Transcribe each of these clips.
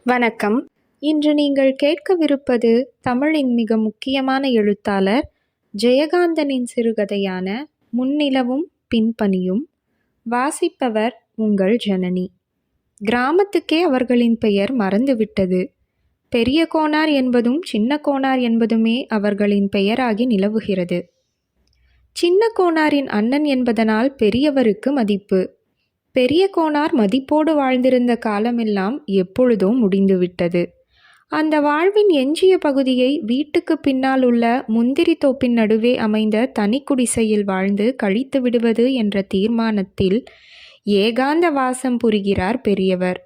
வணக்கம். இன்று நீங்கள் கேட்கவிருப்பது தமிழின் மிக முக்கியமான எழுத்தாளர் ஜெயகாந்தனின் சிறுகதையான முன்னிலவும் பின்பனியும். வாசிப்பவர் உங்கள் ஜனனி. கிராமத்துக்கே அவர்களின் பெயர் மறந்துவிட்டது. பெரிய கோனார் என்பதும் சின்ன கோனார் என்பதுமே அவர்களின் பெயராகி நிலவுகிறது. சின்ன கோனாரின் அண்ணன் என்பதனால் பெரியவருக்கு மதிப்பு. பெரிய கோனார் மதிப்போடு வாழ்ந்திருந்த காலமெல்லாம் எப்பொழுதோ முடிந்துவிட்டது. அந்த வாழ்வின் எஞ்சிய பகுதியை வீட்டுக்கு பின்னால் உள்ள முந்திரி தோப்பின் நடுவே அமைந்த தனி குடிசையில் வாழ்ந்து கழித்து விடுவது என்ற தீர்மானத்தில் ஏகாந்த வாசம் புரிகிறார் பெரியவர்.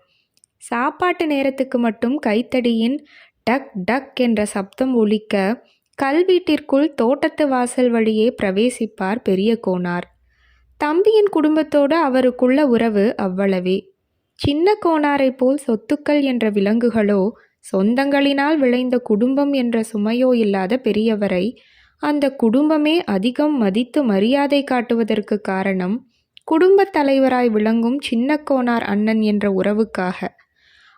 சாப்பாட்டு நேரத்துக்கு மட்டும் கைத்தடியின் டக் டக் என்ற சப்தம் ஒலிக்க கல்வீட்டிற்குள் தோட்டத்து வாசல் வழியே பிரவேசிப்பார் பெரிய கோனார். தம்பியின் குடும்பத்தோடு அவருக்குள்ள உறவு அவ்வளவே. சின்ன கோனாரை போல் சொத்துக்கள் என்ற விலங்குகளோ சொந்தங்களினால் விளைந்த குடும்பம் என்ற சுமையோ இல்லாத பெரியவரை அந்த குடும்பமே அதிகம் மதித்து மரியாதை காட்டுவதற்கு காரணம் குடும்பத் தலைவராய் விளங்கும் சின்ன கோனார் அண்ணன் என்ற உறவுக்காக.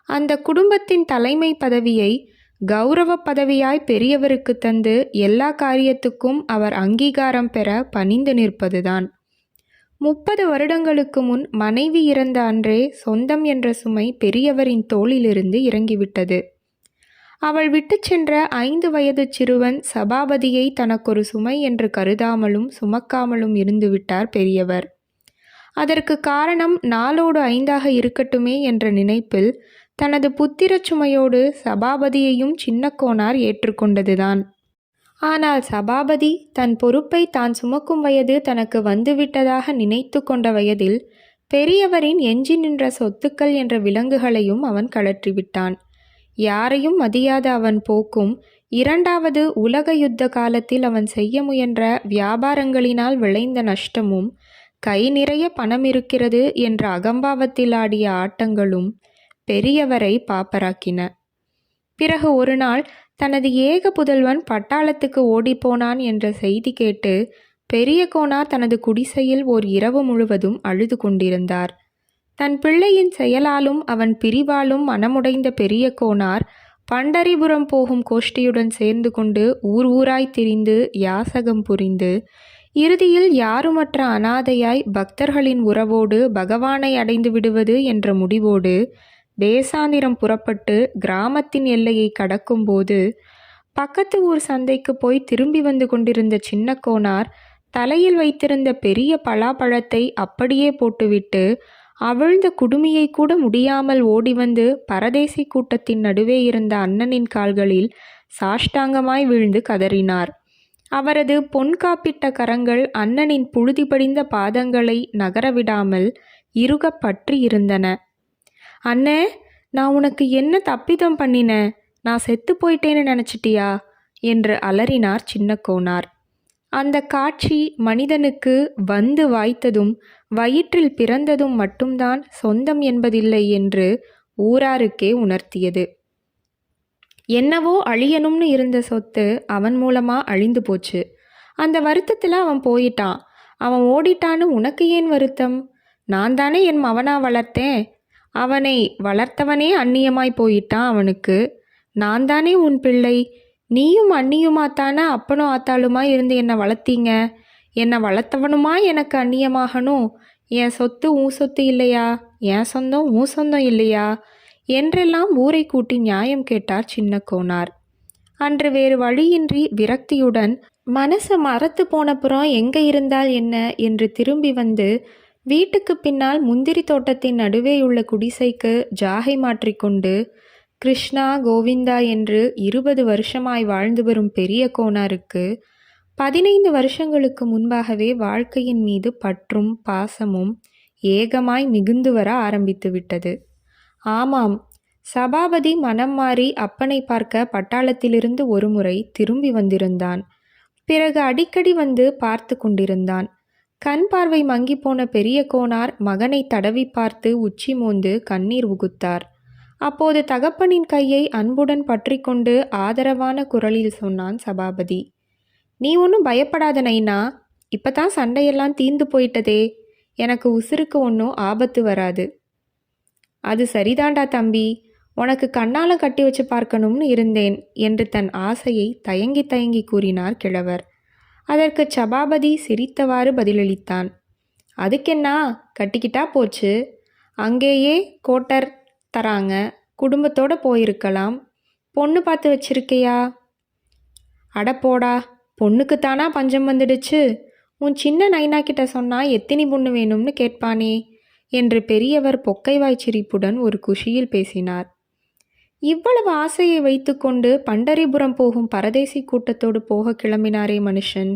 அந்த குடும்பத்தின் தலைமை பதவியை கௌரவ பதவியாய் பெரியவருக்கு தந்து எல்லா காரியத்துக்கும் அவர் அங்கீகாரம் பெற பணிந்து நிற்பதுதான். 30 வருடங்களுக்கு முன் மனைவி இறந்த அன்றே சொந்தம் என்ற சுமை பெரியவரின் தோளிலிருந்து இறங்கிவிட்டது. அவள் விட்டு சென்ற 5 வயது சிறுவன் சபாபதியை தனக்கொரு சுமை என்று கருதாமலும் சுமக்காமலும் இருந்துவிட்டார் பெரியவர். அதற்கு காரணம் நாளோடு 5ஆக இருக்கட்டுமே என்ற நினைப்பில் தனது புத்திரச் சுமையோடு சபாபதியையும் சின்ன கோனார் ஏற்றுக்கொண்டதுதான். ஆனால் சபாபதி தன் பொறுப்பை தான் சுமக்கும் வயது தனக்கு வந்துவிட்டதாக நினைத்து கொண்ட வயதில் பெரியவரின் எஞ்சி நின்ற சொத்துக்கள் என்ற விலங்குகளையும் அவன் கழற்றிவிட்டான். யாரையும் மதியாத அவன் போக்கும் 2வது உலக யுத்த காலத்தில் அவன் செய்ய முயன்ற வியாபாரங்களினால் விளைந்த நஷ்டமும் கை நிறைய பணம் இருக்கிறது என்ற அகம்பாவத்தில் ஆடிய ஆட்டங்களும் பெரியவரை பாப்பராக்கின. பிறகு ஒரு நாள் தனது ஏக புதல்வன் பட்டாளத்துக்கு ஓடிப்போனான் என்ற செய்தி கேட்டு பெரிய கோனார் தனது குடிசையில் ஓர் இரவு முழுவதும் அழுது கொண்டிருந்தார். தன் பிள்ளையின் செயலாலும் அவன் பிரிவாலும் மனமுடைந்த பெரிய கோனார் பண்டரிபுரம் போகும் கோஷ்டியுடன் சேர்ந்து கொண்டு ஊர் ஊராய் திரிந்து யாசகம் புரிந்து இறுதியில் யாருமற்ற அனாதையாய் பக்தர்களின் உறவோடு பகவானை அடைந்து விடுவது என்ற முடிவோடு தேசாந்திரம் புறப்பட்டு கிராமத்தின் எல்லையை கடக்கும்போது பக்கத்து ஊர் சந்தைக்கு போய் திரும்பி வந்து கொண்டிருந்த சின்ன கோனார் தலையில் வைத்திருந்த பெரிய பலாப்பழத்தை அப்படியே போட்டுவிட்டு அவிழ்ந்த குடுமியை கூட முடியாமல் ஓடி வந்து பரதேசி கூட்டத்தின் நடுவே இருந்த அண்ணனின் கால்களில் சாஷ்டாங்கமாய் வீழ்ந்து கதறினார். அவரது பொன் காப்பிட்ட கரங்கள் அண்ணனின் புழுதி படிந்த பாதங்களை நகரவிடாமல் இறுக பற்றி இருந்தன. அண்ணே, நான் உனக்கு என்ன தப்பிதம் பண்ணினேன்? நான் செத்து போயிட்டேன்னு நினச்சிட்டியா என்று அலறினார் சின்ன கோனார். அந்த காட்சி மனிதனுக்கு வந்து வாய்த்ததும் வயிற்றில் பிறந்ததும் மட்டும்தான் சொந்தம் என்பதில்லை என்று ஊராருக்கே உணர்த்தியது. என்னவோ அழியணும்னு இருந்த சொத்து அவன் மூலமா அழிந்து போச்சு. அந்த வருத்தத்தில் அவன் போயிட்டான். அவன் ஓடிட்டான்னு உனக்கு ஏன் வருத்தம்? நான் தானே என் மவனா வளர்த்தேன். அவனை வளர்த்தவனே அந்நியமாய் போயிட்டான் அவனுக்கு. நான் தானே உன் பிள்ளை. நீயும் அந்நியுமாத்தானே அப்பனும் ஆத்தாளுமாய் இருந்து என்னை வளர்த்தீங்க. என்னை வளர்த்தவனுமா எனக்கு அந்நியமாகணும்? என் சொத்து உன் சொத்து இல்லையா? என் சொந்தம் உன் சொந்தம் இல்லையா? என்றெல்லாம் ஊரை கூட்டி நியாயம் கேட்டார் சின்ன கோனார். அன்று வேறு வழியின்றி விரக்தியுடன் மனசை மறத்து போனப்புறம் எங்கே இருந்தால் என்ன என்று திரும்பி வந்து வீட்டுக்கு பின்னால் முந்திரி தோட்டத்தின் நடுவேயுள்ள குடிசைக்கு ஜாகை மாற்றிக்கொண்டு கிருஷ்ணா கோவிந்தா என்று 20 வருஷமாய் வாழ்ந்து வரும் பெரிய கோனாருக்கு 15 வருஷங்களுக்கு முன்பாகவே வாழ்க்கையின் மீது பற்றும் பாசமும் ஏகமாய் மிகுந்து வர ஆரம்பித்து விட்டது. ஆமாம், சபாபதி மனம் மாறி அப்பனை பார்க்க பட்டாளத்திலிருந்து ஒரு முறை திரும்பி வந்திருந்தான். பிறகு அடிக்கடி வந்து பார்த்து கொண்டிருந்தான். கண் பார்வை மங்கி போன பெரிய கோனார் மகனை தடவி பார்த்து உச்சி மோந்து கண்ணீர் உகுத்தார். அப்போது தகப்பனின் கையை அன்புடன் பற்றி கொண்டு ஆதரவான குரலில் சொன்னான் சபாபதி. நீ ஒன்றும் பயப்படாத நைனா, இப்பதான் சண்டையெல்லாம் தீர்ந்து போயிட்டதே. எனக்கு உசுருக்கு ஒன்றும் ஆபத்து வராது. அது சரிதாண்டா தம்பி, உனக்கு கண்ணாலம் கட்டி வச்சு பார்க்கணும்னு இருந்தேன் என்று தன் ஆசையை தயங்கி தயங்கி கூறினார் கிழவர். அதற்கு சபாபதி சிரித்தவாறு பதிலளித்தான். அதுக்கென்னா, கட்டிக்கிட்டா போச்சு. அங்கேயே கோட்டர் தராங்க, குடும்பத்தோடு போயிருக்கலாம். பொண்ணு பார்த்து வச்சிருக்கையா? அடப்போடா, பொண்ணுக்குத்தானா பஞ்சம் வந்துடுச்சு? உன் சின்ன நைனா கிட்ட சொன்னால் எத்தினி பொண்ணு வேணும்னு கேட்பானே என்று பெரியவர் பொக்கைவாய் சிரிப்புடன் ஒரு குஷியில் பேசினார். இவ்வளவு ஆசையை வைத்துக்கொண்டு பண்டரிபுரம் போகும் பரதேசி கூட்டத்தோடு போக கிளம்பினாரே மனுஷன்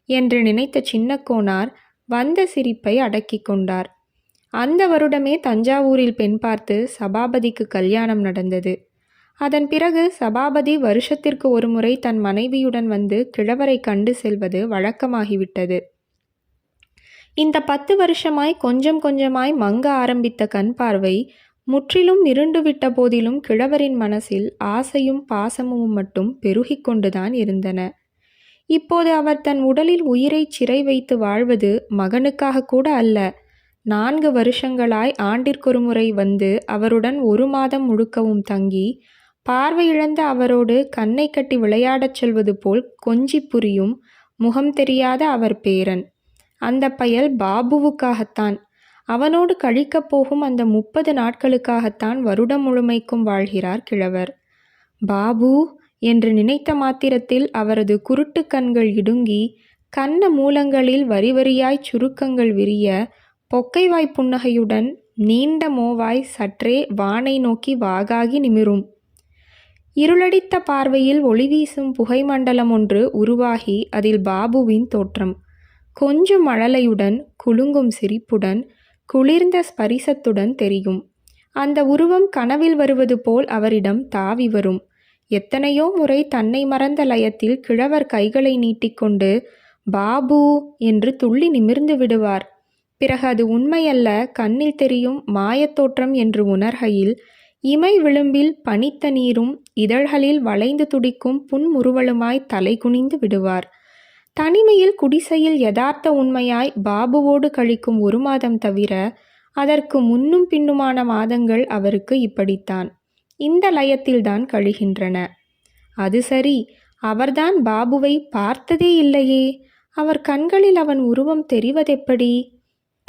என்று நினைத்த சின்ன கோனார் வந்த சிரிப்பை அடக்கி கொண்டார். அந்த வருடமே தஞ்சாவூரில் பெண் பார்த்து சபாபதிக்கு கல்யாணம் நடந்தது. அதன் பிறகு சபாபதி வருஷத்திற்கு ஒரு முறை தன் மனைவியுடன் வந்து கிழவரை கண்டு செல்வது வழக்கமாகிவிட்டது. இந்த 10 வருஷமாய் கொஞ்சம் கொஞ்சமாய் மங்க ஆரம்பித்த கண் பார்வை முற்றிலும் இருண்டுவிட்ட போதிலும் கிழவரின் மனசில் ஆசையும் பாசமும் மட்டும் பெருகி கொண்டுதான் இருந்தன. இப்போது அவர் தன் உடலில் உயிரை சிறை வைத்து வாழ்வது மகனுக்காக கூட அல்ல. 4 வருஷங்களாய் ஆண்டிற்கொரு முறை வந்து அவருடன் 1 மாதம் முழுக்கவும் தங்கி பார்வையிழந்த அவரோடு கண்ணை கட்டி விளையாடச் சொல்வது போல் கொஞ்சி புரியும் முகம் தெரியாத அவர் பேரன். அந்த பயல் பாபுவுக்காகத்தான், அவனோடு கழிக்கப் போகும் அந்த 30 நாட்களுக்காகத்தான் வருடம் முழுமைக்கும் வாழ்கிறார் கிழவர். பாபு என்று நினைத்த மாத்திரத்தில் அவரது குருட்டு கண்கள் இடுங்கி கன்ன மூலங்களில் வரி வரியாய் சுருக்கங்கள் விரிய பொக்கைவாய் புன்னகையுடன் நீண்ட மோவாய் சற்றே வானை நோக்கி வாகாகி நிமிரும். இருளடித்த பார்வையில் ஒளிவீசும் புகை மண்டலம் ஒன்று உருவாகி அதில் பாபுவின் தோற்றம் கொஞ்சம் மழலையுடன் குலுங்கும் சிரிப்புடன் குளிர்ந்த ஸ்பரிசத்துடன் தெரியும். அந்த உருவம் கனவில் வருவது போல் அவரிடம் தாவி வரும். எத்தனையோ முறை தன்னை மறந்த லயத்தில் கிழவர் கைகளை நீட்டிக்கொண்டு பாபு என்று துள்ளி நிமிர்ந்து விடுவார். பிறகு அது உண்மையல்ல, கண்ணில் தெரியும் மாயத்தோற்றம் என்று உணர்கையில் இமை விளிம்பில் பனித்த நீரும் இதழ்களில் வளைந்து துடிக்கும் புன்முறுவலுமாய் தலை குனிந்து விடுவார். தனிமையில் குடிசையில் யதார்த்த உண்மையாய் பாபுவோடு கழிக்கும் 1 மாதம் தவிர அதற்கு முன்னும் பின்னுமான மாதங்கள் அவருக்கு இப்படித்தான், இந்த லயத்தில்தான் கழிகின்றன. அது சரி, அவர்தான் பாபுவை பார்த்ததே இல்லையே. அவர் கண்களில் அவன் உருவம் தெரிவதெப்படி?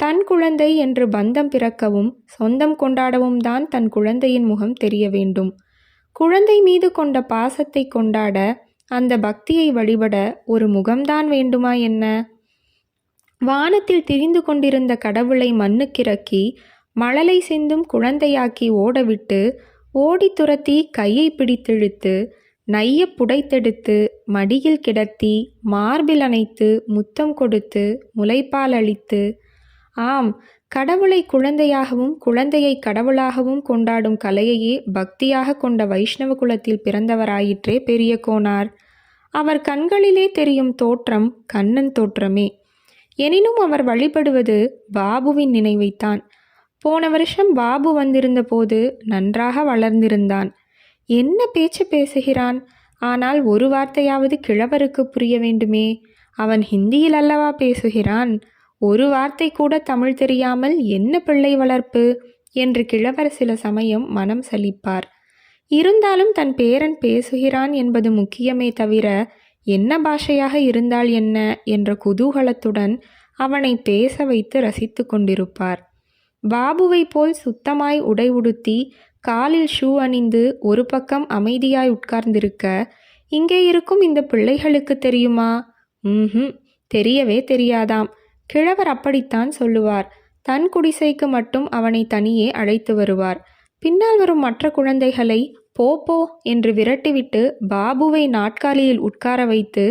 தன் குழந்தை என்று பந்தம் பிறக்கவும் சொந்தம் கொண்டாடவும் தான் தன் குழந்தையின் முகம் தெரிய வேண்டும். குழந்தை மீது கொண்ட பாசத்தை கொண்டாட, அந்த பக்தியை வழிபட ஒரு முகம்தான் வேண்டுமா என்ன? வானத்தில் திரிந்து கொண்டிருந்த கடவுளை மண்ணுக்கிறக்கி மழலை சிந்தும் குழந்தையாக்கி ஓடவிட்டு ஓடி துரத்தி கையை பிடித்திழுத்து நைய புடைத்தெடுத்து மடியில் கிடத்தி மார்பில் அணைத்து முத்தம் கொடுத்து முலைப்பால் அளித்து, ஆம், கடவுளை குழந்தையாகவும் குழந்தையை கடவுளாகவும் கொண்டாடும் கலையையே பக்தியாக கொண்ட வைஷ்ணவ குலத்தில் பிறந்தவராயிற்றே பெரிய கோனார். அவர் கண்களிலே தெரியும் தோற்றம் கண்ணன் தோற்றமே. எனினும் அவர் வழிபடுவது பாபுவின் நினைவைத்தான். போன வருஷம் பாபு வந்திருந்த போது நன்றாக வளர்ந்திருந்தான். என்ன பேச்சு பேசுகிறான்! ஆனால் ஒரு வார்த்தையாவது கிழவருக்கு புரிய வேண்டுமே. அவன் ஹிந்தியில் அல்லவா பேசுகிறான். ஒரு வார்த்தை கூட தமிழ் தெரியாமல் என்ன பிள்ளை வளர்ப்பு என்று கிழவர் சில சமயம் மனம் சலிப்பார். இருந்தாலும் தன் பேரன் பேசுகிறான் என்பது முக்கியமே தவிர என்ன பாஷையாக இருந்தால் என்ன என்ற குதூகலத்துடன் அவனை பேச வைத்து ரசித்து கொண்டிருப்பார். பாபுவை போல் சுத்தமாய் உடை உடுத்தி காலில் ஷூ அணிந்து ஒரு பக்கம் அமைதியாய் உட்கார்ந்திருக்க இங்கே இருக்கும் இந்த பிள்ளைகளுக்கு தெரியுமா? தெரியவே தெரியாதாம். கிழவர் அப்படித்தான் சொல்லுவார். தன் குடிசைக்கு மட்டும் அவனை தனியே அழைத்து வருவார். பின்னால் வரும் மற்ற குழந்தைகளை போ போ என்று விரட்டிவிட்டு பாபுவை நாட்காலியில் உட்கார வைத்து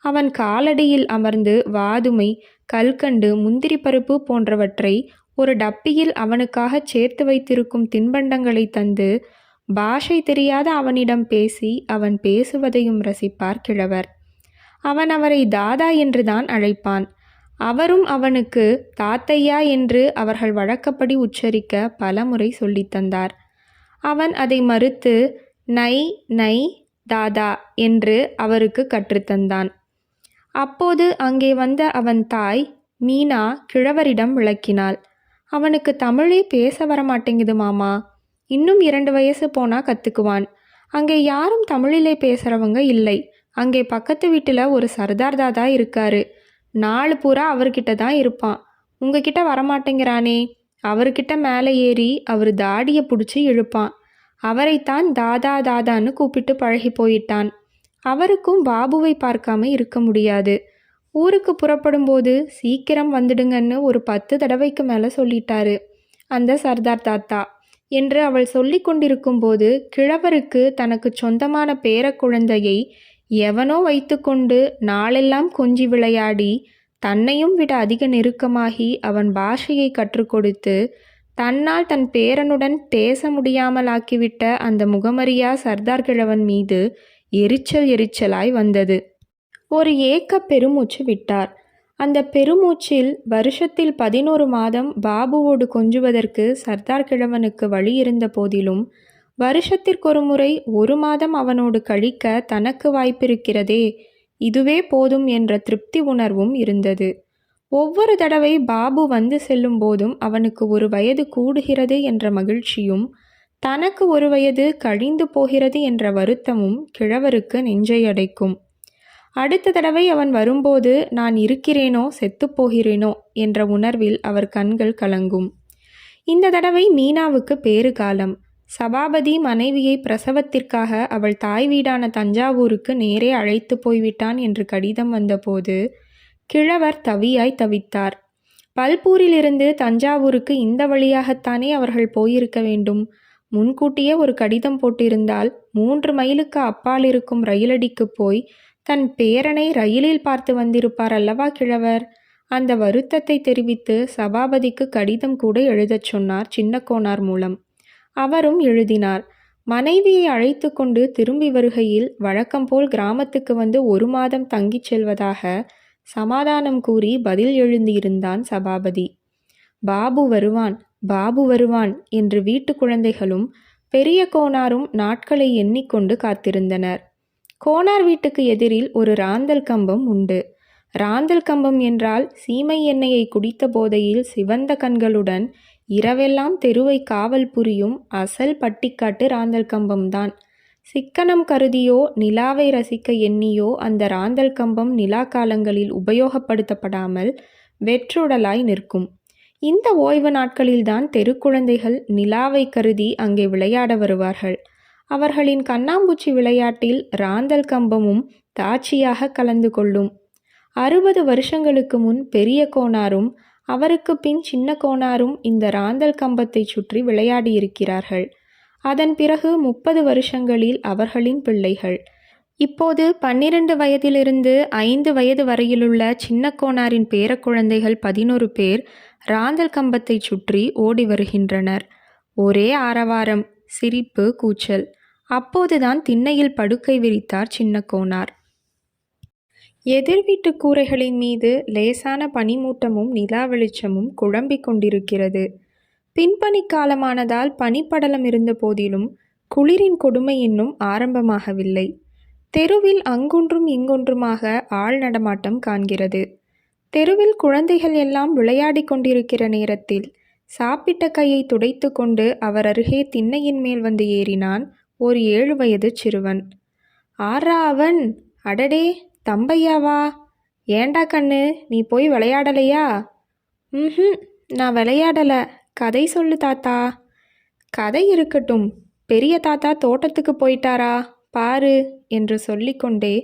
அவன் காலடியில் அமர்ந்து வாதுமை, கல்கண்டு, முந்திரி பருப்பு போன்றவற்றை ஒரு டப்பியில் அவனுக்காக சேர்த்து வைத்திருக்கும் தின்பண்டங்களை தந்து பாஷை தெரியாத அவனிடம் பேசி அவன் பேசுவதையும் ரசிப்பார் கிழவர். அவன் அவரை தாதா என்றுதான் அழைப்பான். அவரும் அவனுக்கு தாத்தையா என்று அவர்கள் வழக்கப்படி உச்சரிக்க பலமுறை சொல்லித்தந்தார். அவன் அதை மறுத்து நை நை தாதா என்று அவருக்கு கற்றுத்தந்தான். அப்போது அங்கே வந்த அவன் தாய் மீனா கிழவரிடம் விளக்கினாள். அவனுக்கு தமிழே பேச வரமாட்டேங்குது மாமா. இன்னும் 2 வயசு போனா கத்துக்குவான். அங்கே யாரும் தமிழிலே பேசுறவங்க இல்லை. அங்கே பக்கத்து வீட்டில் ஒரு சர்தார் தாதா இருக்காரு. நாலு பூரா அவர்கிட்ட தான் இருப்பான். உங்ககிட்ட வரமாட்டேங்கிறானே. அவர்கிட்ட மேலே ஏறி அவர் தாடியை பிடிச்சி இழுப்பான். அவரைத்தான் தாதா தாதான்னு கூப்பிட்டு பழகி போயிட்டான். அவருக்கும் பாபுவை பார்க்காம இருக்க முடியாது. ஊருக்கு புறப்படும்போது சீக்கிரம் வந்துடுங்கன்னு ஒரு 10 தடவைக்கு மேலே சொல்லிட்டாரு அந்த சர்தார் தாத்தா என்று அவள் சொல்லி கொண்டிருக்கும்போது, கிழவருக்கு தனக்கு சொந்தமான பேர குழந்தையை எவனோ வைத்துக்கொண்டு நாளெல்லாம் கொஞ்சி விளையாடி தன்னையும் விட அதிக நெருக்கமாகி அவன் பாஷையை கற்றுக் கொடுத்து தன்னால் தன் பேரனுடன் பேச முடியாமலாக்கிவிட்ட அந்த முகமறியா சர்தார் கிழவன் மீது எரிச்சலாய் வந்தது. ஒரு ஏக்க பெருமூச்சு விட்டார். அந்த பெருமூச்சில் வருஷத்தில் 11 மாதம் பாபுவோடு கொஞ்சுவதற்கு சர்தார் கிழவனுக்கு வழி இருந்த போதிலும், வருஷத்திற்கொரு முறை 1 மாதம் அவனோடு கழிக்க தனக்கு வாய்ப்பிருக்கிறதே, இதுவே போதும் என்ற திருப்தி உணர்வும் இருந்தது. ஒவ்வொரு தடவை பாபு வந்து செல்லும் போதும் அவனுக்கு 1 வயது கூடுகிறது என்ற மகிழ்ச்சியும், தனக்கு 1 வயது கழிந்து போகிறது என்ற வருத்தமும் கிழவருக்கு நெஞ்சை அடைக்கும். அடுத்த தடவை அவன் வரும்போது நான் இருக்கிறேனோ செத்துப்போகிறேனோ என்ற உணர்வில் அவர் கண்கள் கலங்கும். இந்த தடவை மீனாவுக்கு பேறு காலம். சபாபதி மனைவியை பிரசவத்திற்காக அவள் தாய் வீடான தஞ்சாவூருக்கு நேரே அழைத்து போய்விட்டான் என்று கடிதம் வந்தபோது கிழவர் தவியாய் தவித்தார். பல்பூரிலிருந்து தஞ்சாவூருக்கு இந்த வழியாகத்தானே அவர்கள் போயிருக்க வேண்டும். முன்கூட்டியே ஒரு கடிதம் போட்டிருந்தால் 3 மைலுக்கு அப்பால் இருக்கும் ரயிலடிக்கு போய் தன் பேரனை ரயிலில் பார்த்து வந்திருப்பார் அல்லவா கிழவர். அந்த வருத்தத்தை தெரிவித்து சபாபதிக்கு கடிதம் கூட எழுதச் சொன்னார் சின்ன கோனார் மூலம். அவரும் எழுதினார். மனைவியை அழைத்து கொண்டு திரும்பி வருகையில் வழக்கம்போல் கிராமத்துக்கு வந்து 1 மாதம் தங்கிச் செல்வதாக சமாதானம் கூறி பதில் எழுந்தியிருந்தான் சபாபதி. பாபு வருவான், பாபு வருவான் என்று வீட்டு குழந்தைகளும் பெரிய கோனாரும் நாட்களை எண்ணிக்கொண்டு காத்திருந்தனர். கோனார் வீட்டுக்கு எதிரில் ஒரு ராந்தல் கம்பம் உண்டு. ராந்தல் கம்பம் என்றால் சீமை எண்ணெயை குடித்த போதையில் சிவந்த கண்களுடன் இரவெல்லாம் தெருவை காவல் புரியும் அசல் பட்டிக்காட்டு ராந்தல் கம்பம்தான். சிக்கனம் கருதியோ நிலாவை ரசிக்க எண்ணியோ அந்த ராந்தல் கம்பம் நிலா காலங்களில் உபயோகப்படுத்தப்படாமல் வெற்றுடலாய் நிற்கும். இந்த ஓய்வு நாட்களில்தான் தெருக்குழந்தைகள் நிலாவை கருதி அங்கே விளையாட வருவார்கள். அவர்களின் கண்ணாம்பூச்சி விளையாட்டில் ராந்தல் கம்பமும் தாட்சியாக கலந்து கொள்ளும். 60 வருஷங்களுக்கு முன் பெரிய கோனாரும் அவருக்கு பின் சின்ன கோனாரும் இந்த ராந்தல் கம்பத்தை சுற்றி விளையாடியிருக்கிறார்கள். அதன் பிறகு 30 வருஷங்களில் அவர்களின் பிள்ளைகள். இப்போது 12 வயதிலிருந்து 5 வயது வரையிலுள்ள சின்ன கோனாரின் பேரக்குழந்தைகள் 11 பேர் ராந்தல் கம்பத்தை சுற்றி ஓடி வருகின்றனர். ஒரே ஆரவாரம், சிரிப்பு, கூச்சல். அப்போதுதான் திண்ணையில் படுக்கை விரித்தார் சின்ன கோனார். எதிர் வீட்டு கூரைகளின் மீது லேசான பனிமூட்டமும் நிலா வெளிச்சமும் குழம்பிக் கொண்டிருக்கிறது. பின்பனிக்காலமானதால் பனிப்படலம் இருந்த போதிலும் குளிரின் கொடுமை இன்னும் ஆரம்பமாகவில்லை. தெருவில் அங்கொன்றும் இங்கொன்றுமாக ஆள் நடமாட்டம் காண்கிறது. தெருவில் குழந்தைகள் எல்லாம் விளையாடி கொண்டிருக்கிற நேரத்தில் சாப்பிட்ட கையை துடைத்து கொண்டு அவர் அருகே திண்ணையின் மேல் வந்து ஏறினான் ஒரு 7 வயது சிறுவன். ஆறா அவன்? அடடே, தம்பையாவா? ஏண்டா கண்ணு, நீ போய் விளையாடலையா? நான் விளையாடல. கதை சொல்லு தாத்தா. கதை இருக்கட்டும், பெரிய தாத்தா தோட்டத்துக்கு போயிட்டாரா பாரு என்று சொல்லிக்கொண்டே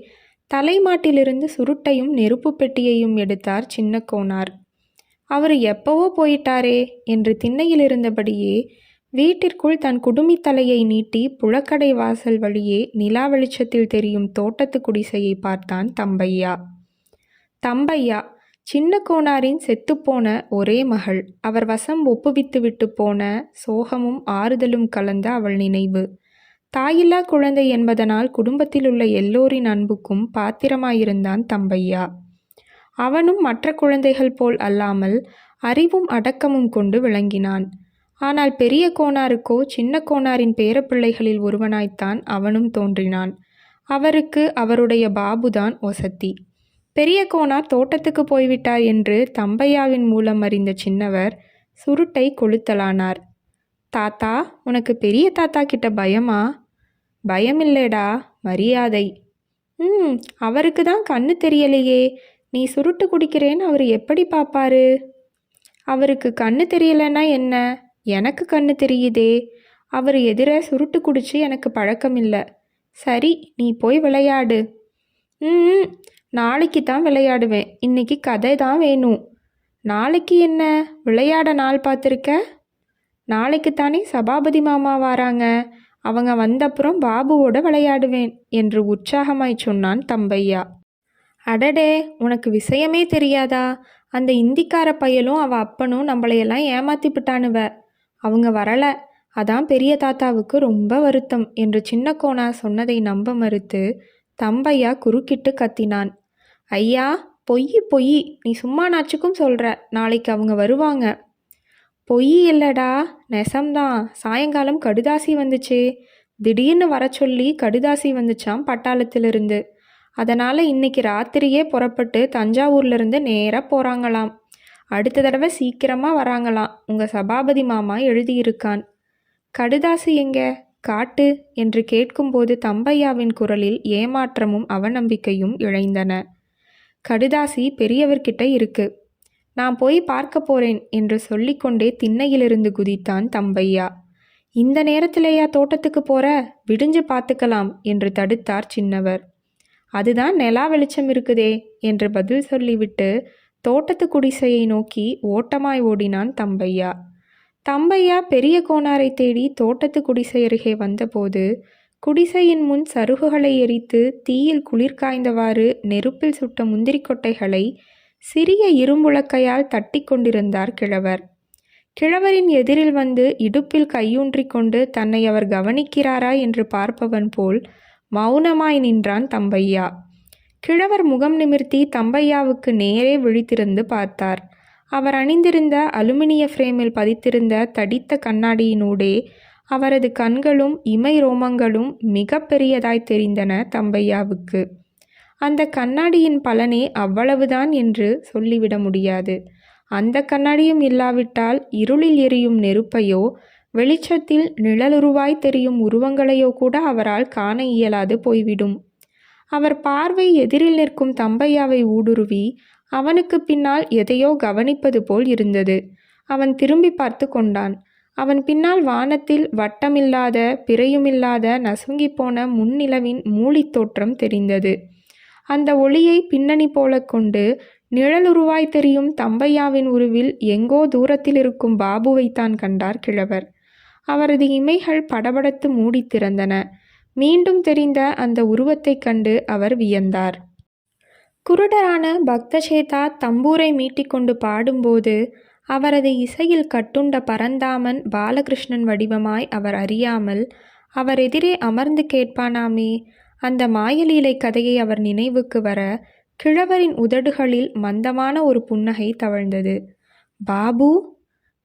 தலைமாட்டிலிருந்து சுருட்டையும் நெருப்பு பெட்டியையும் எடுத்தார் சின்ன கோனார். அவர் எப்பவோ போயிட்டாரே என்று திண்ணையில் இருந்தபடியே வீட்டிற்குள் தன் குடுமி தலையை நீட்டி புழக்கடை வாசல் வழியே நிலா வெளிச்சத்தில் தெரியும் தோட்டத்து குடிசையை பார்த்தான் தம்பையா. தம்பையா சின்ன கோனாரின் செத்துப்போன ஒரே மகள். அவர் வசம் ஒப்புவித்துவிட்டு போன சோகமும் ஆறுதலும் கலந்த அவள் நினைவு. தாயில்லா குழந்தை என்பதனால் குடும்பத்தில் உள்ள எல்லோரின் அன்புக்கும் பாத்திரமாயிருந்தான் தம்பையா. அவனும் மற்ற குழந்தைகள் போல் அல்லாமல் அறிவும் அடக்கமும் கொண்டு விளங்கினான். ஆனால் பெரிய கோனாருக்கோ சின்ன கோனாரின் பேரப்பிள்ளைகளில் ஒருவனாய்த்தான் அவனும் தோன்றினான். அவருக்கு அவருடைய பாபுதான் ஒசத்தி. பெரிய கோனார் தோட்டத்துக்கு போய்விட்டார் என்று தம்பையாவின் மூலம் அறிந்த சின்னவர் சுருட்டை கொளுத்தலானார். தாத்தா, உனக்கு பெரிய தாத்தா கிட்ட பயமா? பயமில்லேடா, மரியாதை. ம் அவருக்கு தான் கண்ணு தெரியலையே, நீ சுருட்டு குடிக்கிறேன்னு அவர் எப்படி பார்ப்பாரு? அவருக்கு கண்ணு தெரியலன்னா என்ன? எனக்கு கண்ணு தெரியுதே. அவர் எதிர சுருட்டு குடிச்சு எனக்கு பழக்கமில்லை. சரி, நீ போய் விளையாடு. ம் நாளைக்கு தான் விளையாடுவேன், இன்னைக்கு கதை தான் வேணும். நாளைக்கு என்ன விளையாட நாள் பார்த்துருக்க? நாளைக்கு தானே சபாபதி மாமா வாராங்க, அவங்க வந்தப்புறம் பாபுவோட விளையாடுவேன் என்று உற்சாகமாய் சொன்னான் தம்பையா. அடடே, உனக்கு விஷயமே தெரியாதா? அந்த இந்திக்கார பையலும் அவ அப்பனும் நம்மளையெல்லாம் ஏமாத்திப்பிட்டானுவ. அவங்க வரல, அதான் பெரிய தாத்தாவுக்கு ரொம்ப வருத்தம் என்று சின்ன கோனா சொன்னதை நம்ப மறுத்து தம்பையா குறுக்கிட்டு கத்தினான். ஐயா, பொய் பொய், நீ சும்மா நாச்சுக்கும் சொல்ற, நாளைக்கு அவங்க வருவாங்க. பொய் இல்லடா, நெசம்தான். சாயங்காலம் கடுதாசி வந்துச்சே, திடீர்னு வர சொல்லி கடுதாசி வந்துச்சாம் பட்டாளத்திலிருந்து. அதனால் இன்னைக்கு ராத்திரியே புறப்பட்டு தஞ்சாவூர்லேருந்து நேராக போகிறாங்களாம். அடுத்த தடவை சீக்கிரமாக வராங்களாம். உங்கள் சபாபதி மாமா எழுதியிருக்கான். கடுதாசி எங்க காட்டு என்று கேட்கும்போது தம்பையாவின் குரலில் ஏமாற்றமும் அவநம்பிக்கையும் இழைந்தன. கடுதாசி பெரியவர்கிட்ட இருக்கு, நான் போய் பார்க்க போறேன் என்று சொல்லிக்கொண்டே திண்ணையிலிருந்து குதித்தான் தம்பையா. இந்த நேரத்திலேயா தோட்டத்துக்கு போற? விடிஞ்சு பார்த்துக்கலாம் என்று தடுத்தார் சின்னவர். அதுதான் நிலா வெளிச்சம் இருக்குதே என்று பதில் சொல்லிவிட்டு தோட்டத்து குடிசையை நோக்கி ஓட்டமாய் ஓடினான் தம்பையா. தம்பையா பெரிய கோனாரை தேடி தோட்டத்து குடிசை அருகே வந்தபோது குடிசையின் முன் சருகுகளை எரித்து தீயில் குளிர் காய்ந்தவாறு நெருப்பில் சுட்ட முந்திரி கொட்டைகளை சிறிய இரும்புழக்கையால் தட்டி கொண்டிருந்தார் கிழவர். கிழவரின் எதிரில் வந்து இடுப்பில் கையூன்றி கொண்டு தன்னை அவர் கவனிக்கிறாரா என்று பார்ப்பவன் போல் மௌனமாய் நின்றான் தம்பையா. கிழவர் முகம் நிமிர்த்தி தம்பையாவுக்கு நேரே விழித்திருந்து பார்த்தார். அவர் அணிந்திருந்த அலுமினிய ஃப்ரேமில் பதித்திருந்த தடித்த கண்ணாடியினூடே அவரது கண்களும் இமை ரோமங்களும் மிக பெரியதாய் தெரிந்தன தம்பையாவுக்கு. அந்த கண்ணாடியின் பலனே அவ்வளவுதான் என்று சொல்லிவிட முடியாது. அந்த கண்ணாடியும் இல்லாவிட்டால் இருளில் எரியும் நெருப்பையோ வெளிச்சத்தில் நிழலுருவாய் தெரியும் உருவங்களையோ கூட அவரால் காண இயலாது போய்விடும். அவர் பார்வை எதிரில் நிற்கும் தம்பையாவை ஊடுருவி அவனுக்கு பின்னால் எதையோ கவனிப்பது போல் இருந்தது. அவன் திரும்பி பார்த்து கொண்டான். அவன் பின்னால் வானத்தில் வட்டமில்லாத பிறையுமில்லாத நசுங்கி போன முன்னிலவின் மூலித் தோற்றம் தெரிந்தது. அந்த ஒளியை பின்னணி போல கொண்டு நிழலுருவாய் தெரியும் தம்பையாவின் உருவில் எங்கோ தூரத்தில் இருக்கும் பாபுவைத்தான் கண்டார் கிழவர். அவரது இமைகள் படபடத்து மூடி திறந்தன. மீண்டும் தெரிந்த அந்த உருவத்தைக் கண்டு அவர் வியந்தார். குருடரான பக்தசேதா தம்பூரை மீட்டிக்கொண்டு பாடும்போது அவரது இசையில் கட்டுண்ட பரந்தாமன் பாலகிருஷ்ணன் வடிவமாய் அவர் அறியாமல் அவர் எதிரே அமர்ந்து கேட்பானாமே. அந்த மாயலீலை கதையை அவர் நினைவுக்கு வர கிழவரின் உதடுகளில் மந்தமான ஒரு புன்னகை தவழ்ந்தது. பாபு?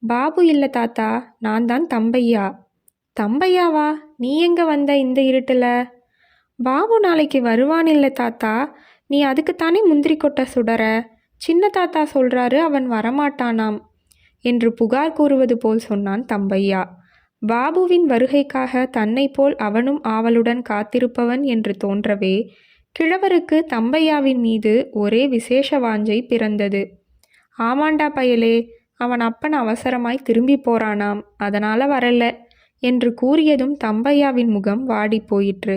பாபு இல்லை தாத்தா, நான் தான் தம்பையா. தம்பையாவா? நீ எங்க வந்த இந்த இருட்டில்? பாபு நாளைக்கு வருவான் இல்லை தாத்தா, நீ அதுக்குத்தானே முந்திரி கொட்டை சுடற. சின்ன தாத்தா சொல்றாரு அவன் வரமாட்டானாம் என்று புகார் கூறுவது போல் சொன்னான் தம்பையா. பாபுவின் வருகைக்காக தன்னை போல் அவனும் ஆவலுடன் காத்திருப்பவன் என்று தோன்றவே கிழவருக்கு தம்பையாவின் மீது ஒரே விசேஷ வாஞ்சை பிறந்தது. ஆமாண்டா பயலே, அவன் அப்பன் அவசரமாய் திரும்பி போறானாம், அதனால வரல என்று கூறியதும் தம்பையாவின் முகம் வாடி போயிற்று.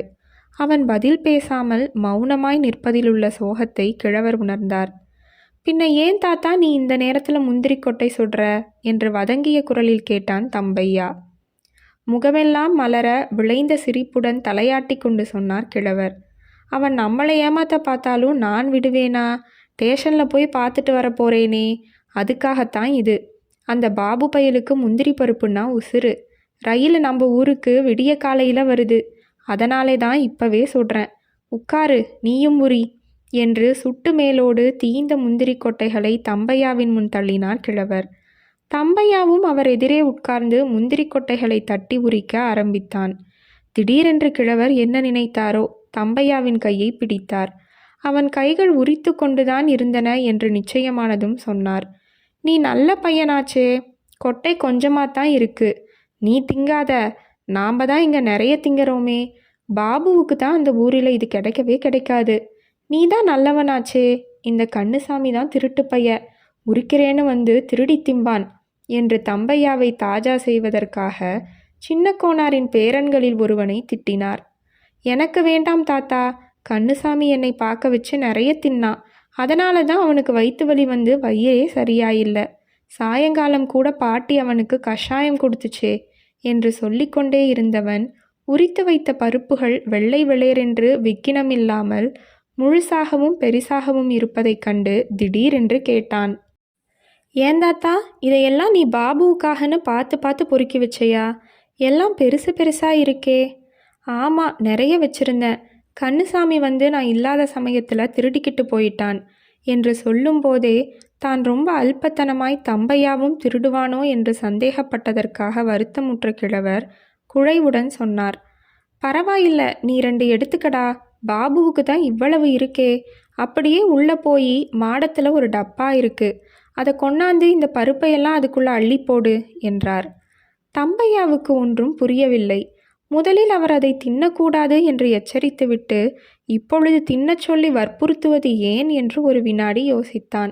அவன் பதில் பேசாமல் மௌனமாய் நிற்பதிலுள்ள சோகத்தை கிழவர் உணர்ந்தார். பின்ன ஏன் தாத்தா நீ இந்த நேரத்தில் முந்திரி கொட்டை சுடுற என்று வதங்கிய குரலில் கேட்டான் தம்பையா. முகமெல்லாம் மலர விளைந்த சிரிப்புடன் தலையாட்டி கொண்டு சொன்னார் கிழவர். அவன் நம்மளை ஏமாத்த பார்த்தாலும் நான் விடுவேனா? ஸ்டேஷனில் போய் பார்த்துட்டு வர போறேனே, அதுக்காகத்தான் இது. அந்த பாபு பயலுக்கு முந்திரி பருப்புன்னா உசுறு. ரயில் நம்ம ஊருக்கு விடிய காலையில் வருது, அதனாலே தான் இப்பவே சொல்கிறேன். உட்காரு, நீயும் உரி என்று சுட்டு மேலோடு தீந்த முந்திரி கொட்டைகளை தம்பையாவின் முன் தள்ளினார் கிழவர். தம்பையாவும் அவர் எதிரே உட்கார்ந்து முந்திரி கொட்டைகளை தட்டி உரிக்க ஆரம்பித்தான். திடீரென்று கிழவர் என்ன நினைத்தாரோ தம்பையாவின் கையை பிடித்தார். அவன் கைகள் உரித்து கொண்டுதான் இருந்தன என்று நிச்சயமானதும் சொன்னார். நீ நல்ல பையனாச்சே, கொட்டை கொஞ்சமாத்தான் இருக்கு, நீ திங்காத, நாம் தான் இங்கே நிறைய திங்கிறோமே. பாபுவுக்கு தான் அந்த ஊரில் இது கிடைக்கவே கிடைக்காது. நீ தான் நல்லவனாச்சே. இந்த கண்ணுசாமி தான் திருட்டு பைய, உரிக்கிறேன்னு வந்து திருடி திம்பான் என்று தம்பையாவை தாஜா செய்வதற்காக சின்ன கோனாரின் பேரன்களில் ஒருவனை திட்டினார். எனக்கு வேண்டாம் தாத்தா, கண்ணுசாமி என்னை பார்க்க வச்சு நிறைய தின்னான். அதனால தான் அவனுக்கு வயிற்று வலி வந்து வயிறே சரியாயில்லை. சாயங்காலம் கூட பாட்டி அவனுக்கு கஷாயம் கொடுத்துச்சே என்று சொல்லிக்கொண்டே இருந்தவன் உரித்து வைத்த பருப்புகள் வெள்ளை வெளேரென்று விக்கினமில்லாமல் முழுசாகவும் பெரிசாகவும் இருப்பதைக் கண்டு திடீரென்று கேட்டான். ஏன் தாத்தா, இதையெல்லாம் நீ பாபுவுக்காகன்னு பார்த்து பார்த்து பொறுக்கி வச்சையா? எல்லாம் பெருசு பெருசாக இருக்கே. ஆமாம், நிறைய வச்சிருந்தேன். கண்ணுசாமி வந்து நான் இல்லாத சமயத்தில் திருடிக்கிட்டு போயிட்டான் என்று சொல்லும்போதே தான் ரொம்ப அல்பத்தனமாய் தம்பையாவும் திருடுவானோ என்று சந்தேகப்பட்டதற்காக வருத்தமுற்ற கிழவர் குழைவுடன் சொன்னார். பரவாயில்ல, நீ 2 எடுத்துக்கடா. பாபுவுக்கு தான் இவ்வளவு இருக்கே. அப்படியே உள்ளே போய் மாடத்தில் ஒரு டப்பா இருக்கு, அதை கொண்டாந்து இந்த பருப்பையெல்லாம் அதுக்குள்ளே அள்ளி போடு என்றார். தம்பையாவுக்கு ஒன்றும் புரியவில்லை. முதலில் அவர் அதை தின்னக்கூடாது என்று எச்சரித்துவிட்டு இப்பொழுது தின்னச் சொல்லி வற்புறுத்துவது ஏன் என்று ஒரு வினாடி யோசித்தான்.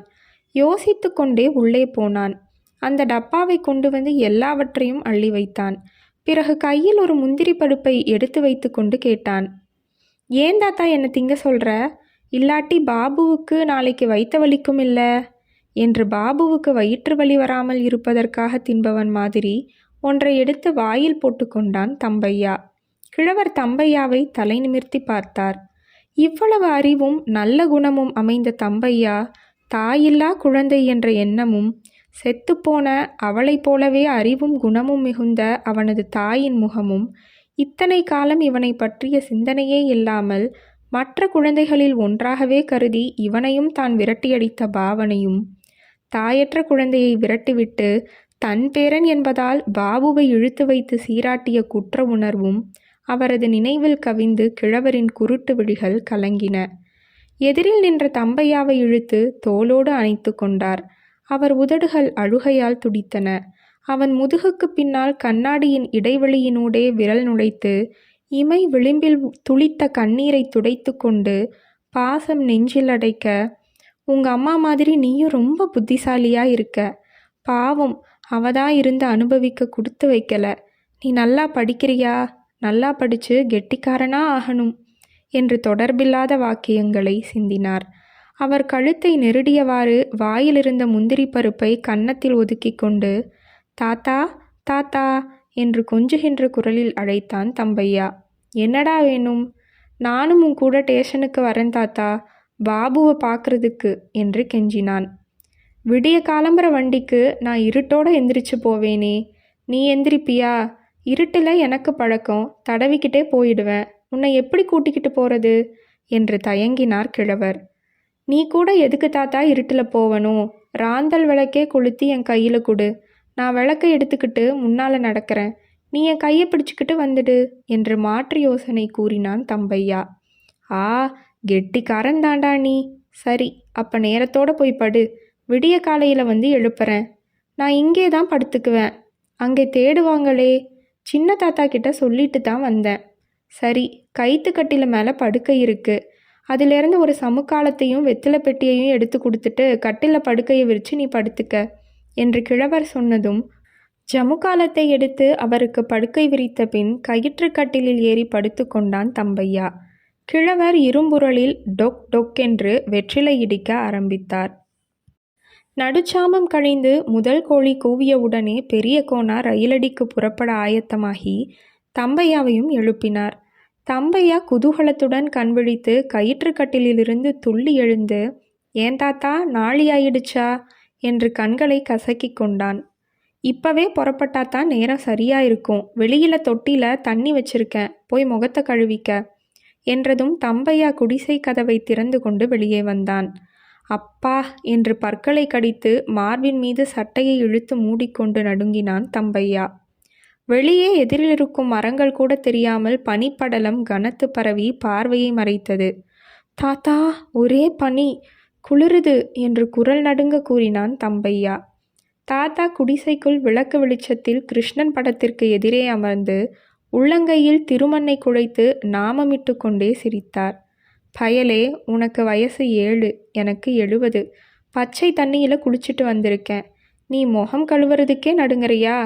யோசித்து கொண்டே உள்ளே போனான். அந்த டப்பாவை கொண்டு வந்து எல்லாவற்றையும் அள்ளி வைத்தான். பிறகு கையில் ஒரு முந்திரி பருப்பை எடுத்து வைத்து கொண்டு கேட்டான். ஏன் தாத்தா என்னை திங்க சொல்கிற? இல்லாட்டி பாபுவுக்கு நாளைக்கு வயிற்று வலிக்கும் இல்லை என்று பாபுவுக்கு வயிற்று வலி வராமல் இருப்பதற்காக தின்பவன் மாதிரி ஒன்றை எடுத்து வாயில் போட்டுக்கொண்டான் தம்பையா. கிழவர் தம்பையாவை தலை நிமிர்த்தி பார்த்தார். இவ்வளவு அறிவும் நல்ல குணமும் அமைந்த தம்பையா தாயில்லா குழந்தை என்ற எண்ணமும் செத்துப்போன அவளைப் போலவே அறிவும் குணமும் மிகுந்த அவனது தாயின் முகமும் இத்தனை காலம் இவனை பற்றிய சிந்தனையே இல்லாமல் மற்ற குழந்தைகளில் ஒன்றாகவே கருதி இவனையும் தான் விரட்டியடித்த பாவனையும், தாயற்ற குழந்தையை விரட்டிவிட்டு தன் பேரன் என்பதால் பாபுவை இழுத்து வைத்து சீராட்டிய குற்ற உணர்வும் அவரது நினைவில் கவிந்து கிழவரின் குருட்டு விழிகள் கலங்கின. எதிரில் நின்ற தம்பையாவை இழுத்து தோளோடு அணைத்து கொண்டார். அவர் உதடுகள் அழுகையால் துடித்தன. அவன் முதுகுக்கு பின்னால் கண்ணாடியின் இடைவெளியினூடே விரல் நுழைத்து இமை விளிம்பில் துளித்த கண்ணீரை துடைத்து கொண்டு பாசம் நெஞ்சில் அடைக்க, உங்க அம்மா மாதிரி நீயும் ரொம்ப புத்திசாலியா இருக்க. பாவம், அவதான் இருந்து அனுபவிக்க கொடுத்து வைக்கல. நீ நல்லா படிக்கிறியா? நல்லா படிச்சு கெட்டிக்காரனா ஆகணும் என்று தொடர்பில்லாத வாக்கியங்களை சிந்தினார். அவர் கழுத்தை நெருடியவாறு வாயிலிருந்த முந்திரி பருப்பை கன்னத்தில் ஒதுக்கி கொண்டு தாத்தா தாத்தா என்று கொஞ்சுகின்ற குரலில் அழைத்தான் தம்பையா. என்னடா வேணும்? நானும் உன் கூட ஸ்டேஷனுக்கு வரேன் தாத்தா, பாபுவை பார்க்கறதுக்கு என்று கெஞ்சினான். விடிய காலம்புற வண்டிக்கு நான் இருட்டோடு எந்திரிச்சு போவேனே, நீ எந்திரிப்பியா? இருட்டில் எனக்கு பழக்கம், தடவிக்கிட்டே போயிடுவேன். உன்னை எப்படி கூட்டிக்கிட்டு போகிறது என்று தயங்கினார் கிழவர். நீ கூட எதுக்கு தாத்தா இருட்டில் போவணும்? ராந்தல் விளக்கே கொளுத்தி என் கையில் கொடு, நான் விளக்கை எடுத்துக்கிட்டு முன்னால் நடக்கிறேன், நீ என் கையை பிடிச்சிக்கிட்டு வந்துடு என்று மாற்று யோசனை கூறினான் தம்பையா. ஆ, கெட்டிக்காரன் தாண்டா நீ. சரி, அப்போ நேரத்தோடு போய் படு, விடிய காலையில் வந்து எழுப்புறேன். நான் இங்கே தான் படுத்துக்குவேன். அங்கே தேடுவாங்களே, சின்ன தாத்தா கிட்ட சொல்லிட்டு தான் வந்தேன். சரி, கைத்து கட்டில மேலே படுக்கை இருக்குது, அதிலிருந்து ஒரு சமுக்காலத்தையும் வெத்திலை பெட்டியையும் எடுத்து கொடுத்துட்டு கட்டில படுக்கையை விரித்து நீ படுத்துக்க என்று கிழவர் சொன்னதும் ஜமுக்காலத்தை எடுத்து அவருக்கு படுக்கை விரித்த பின் கயிற்று கட்டிலில் ஏறி படுத்து கொண்டான் தம்பையா. கிழவர் இரும்புரலில் டொக் டொக்கென்று வெற்றிலை இடிக்க ஆரம்பித்தார். நடுச்சாமம் கழிந்து முதல் கோழி கூவியவுடனே பெரிய கோனார் ரயிலடிக்கு புறப்பட ஆயத்தமாகி தம்பையாவையும் எழுப்பினார். தம்பையா குதூகலத்துடன் கண்விழித்து கயிற்று கட்டிலிருந்து துள்ளி எழுந்து, ஏன் தாத்தா, நாளி ஆயிடுச்சா என்று கண்களை கசக்கி கொண்டான். இப்பவே புறப்பட்டாதான் நேரம் சரியா இருக்கும். வெளியில தொட்டில தண்ணி வச்சிருக்கேன், போய் முகத்தை கழுவிக்க என்றதும் தம்பையா குடிசை கதவை திறந்து கொண்டு வெளியே வந்தான். அப்பா என்று பற்களை கடித்து மார்பின் மீது சட்டையை இழுத்து மூடிக்கொண்டு நடுங்கினான் தம்பையா. வெளியே எதிரில் இருக்கும் மரங்கள் கூட தெரியாமல் பனிப்படலம் கனத்து பரவி பார்வையை மறைத்தது. தாத்தா, ஒரே பனி, குளிருது என்று குரல் நடுங்க கூறினான் தம்பையா. தாத்தா குடிசைக்குள் விளக்கு வெளிச்சத்தில் கிருஷ்ணன் படத்திற்கு எதிரே அமர்ந்து உள்ளங்கையில் திருமண்ணை குழைத்து நாமமிட்டு கொண்டே சிரித்தார். பயலே, உனக்கு வயசு 7, எனக்கு 70. பச்சை தண்ணியில் குளிச்சுட்டு வந்திருக்கேன். நீ முகம் கழுவுறதுக்கே நடுங்கறியா?